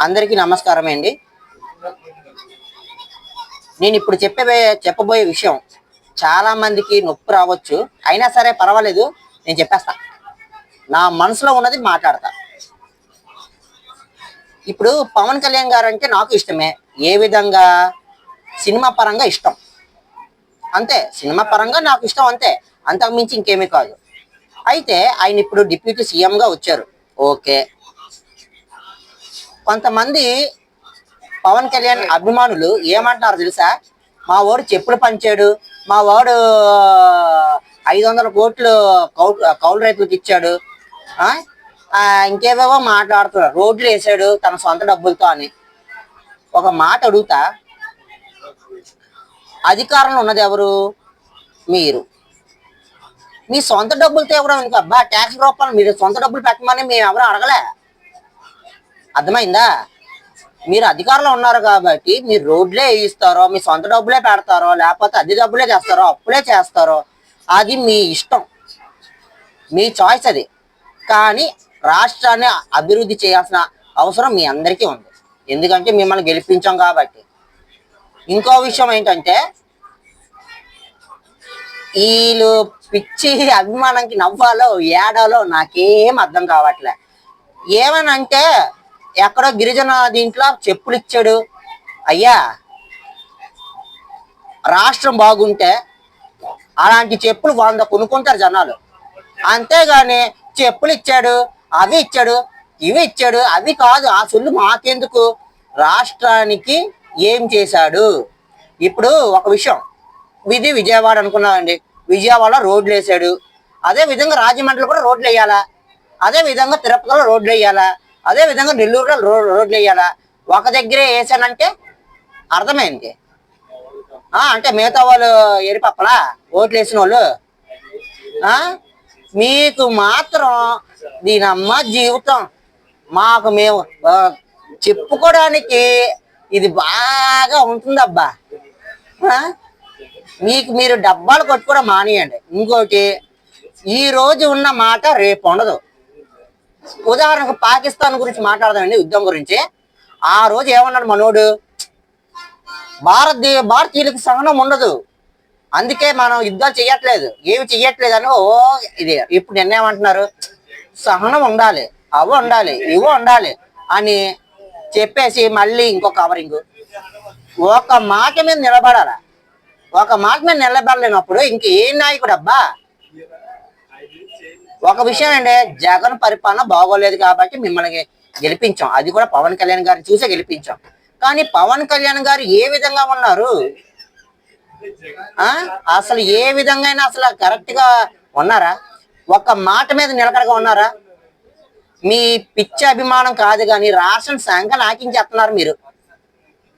అందరికీ నమస్కారం అండి. నేను ఇప్పుడు చెప్పబోయే విషయం చాలా మందికి నొప్పి రావచ్చు. అయినా సరే పర్వాలేదు, నేను చెప్పేస్తా. నా మనసులో ఉన్నది మాట్లాడతా. ఇప్పుడు పవన్ కళ్యాణ్ గారు అంటే నాకు ఇష్టమే. ఏ విధంగా? సినిమా పరంగా ఇష్టం అంతే. సినిమా పరంగా నాకు ఇష్టం అంతే, అంతకు మించి ఇంకేమీ కాదు. అయితే ఆయన ఇప్పుడు డిప్యూటీ సీఎంగా వచ్చారు. ఓకే. కొంతమంది పవన్ కళ్యాణ్ అభిమానులు ఏమంటున్నారు తెలుసా? మా వాడు చెప్పులు పంచాడు, మా వాడు 500 కోట్లు కౌలు రైతులకు ఇచ్చాడు, ఇంకేవేవో మాట్లాడుతున్నారు. రోడ్లు వేసాడు తన సొంత డబ్బులతో అని. ఒక మాట అడుగుతా, అధికారంలో ఉన్నది ఎవరు? మీరు. మీ సొంత డబ్బులతో ఎవరో అబ్బా ట్యాక్స్ రూపాయలు మీరు సొంత డబ్బులు పెట్టమని మేము ఎవరు అడగలే. అర్థమైందా? మీరు అధికారంలో ఉన్నారు కాబట్టి మీరు రోడ్లే వేయిస్తారో, మీ సొంత డబ్బులే పెడతారో, లేకపోతే అద్దె డబ్బులే చేస్తారో, అప్పులే చేస్తారో, అది మీ ఇష్టం, మీ చాయిస్ అది. కానీ రాష్ట్రాన్ని అభివృద్ధి చేయాల్సిన అవసరం మీ అందరికీ ఉంది, ఎందుకంటే మిమ్మల్ని గెలిపించాం కాబట్టి. ఇంకో విషయం ఏంటంటే, వీళ్ళు పిచ్చి అభిమానంకి నవ్వాలో ఏడాలో నాకేం అర్థం కావట్లే. ఏమనంటే ఎక్కడో గిరిజన దీంట్లో చెప్పులు ఇచ్చాడు. అయ్యా, రాష్ట్రం బాగుంటే అలాంటి చెప్పులు 100 కొనుక్కుంటారు జనాలు. అంతేగాని చెప్పులు ఇచ్చాడు, అవి ఇచ్చాడు, ఇవి ఇచ్చాడు, అవి కాదు. ఆ సొల్లు మాకెందుకు? రాష్ట్రానికి ఏం చేశాడు? ఇప్పుడు ఒక విషయం, ఇది విజయవాడ అనుకున్నామండి. విజయవాడ రోడ్లు వేసాడు. అదే విధంగా రాజమండ్రిలో కూడా రోడ్లు వేయాలా, అదే విధంగా తిరుపతిలో రోడ్లు వేయాలా, అదే విధంగా నెల్లూరులో రోడ్లు వేయాలా. ఒక దగ్గరే వేసానంటే అర్థమైంది. అంటే మిగతా వాళ్ళు ఎరిపప్పలా ఓట్లు వేసిన వాళ్ళు. మీకు మాత్రం దీనమ్మ జీవితం. మాకు మేము చెప్పుకోవడానికి ఇది బాగా ఉంటుందబ్బా. మీకు మీరు డబ్బాలు కొట్టుకోవడం మానేయండి. ఇంకోటి, ఈ రోజు ఉన్న మాట రేపు ఉండదు. ఉదాహరణకు పాకిస్తాన్ గురించి మాట్లాడదామండి, యుద్ధం గురించి. ఆ రోజు ఏమన్నాడు మనోడు? భారతీయులకు సహనం ఉండదు, అందుకే మనం యుద్ధాలు చెయ్యట్లేదు, ఏమి చెయ్యట్లేదు అని. ఇది ఇప్పుడు నిన్నేమంటున్నారు? సహనం ఉండాలి, అవి ఉండాలి, ఇవి ఉండాలి అని చెప్పేసి మళ్ళీ ఇంకో కవరింగ్. ఒక మాట మీద నిలబడాల. ఒక మాట మీద నిలబడలేనప్పుడు ఇంక ఏ నాయకుడు అబ్బా? ఒక విషయం అండి, జగన్ పరిపాలన బాగోలేదు కాబట్టి మిమ్మల్ని గెలిపించాం. అది కూడా పవన్ కళ్యాణ్ గారిని చూసే గెలిపించాం. కానీ పవన్ కళ్యాణ్ గారు ఏ విధంగా ఉన్నారు? అసలు ఏ విధంగా అసలు కరెక్ట్ గా ఉన్నారా? ఒక మాట మీద నిలకడగా ఉన్నారా? మీ పిచ్చి అభిమానం కాదు కానీ రాష్ట్రం సంఘ నాకించేస్తున్నారు మీరు.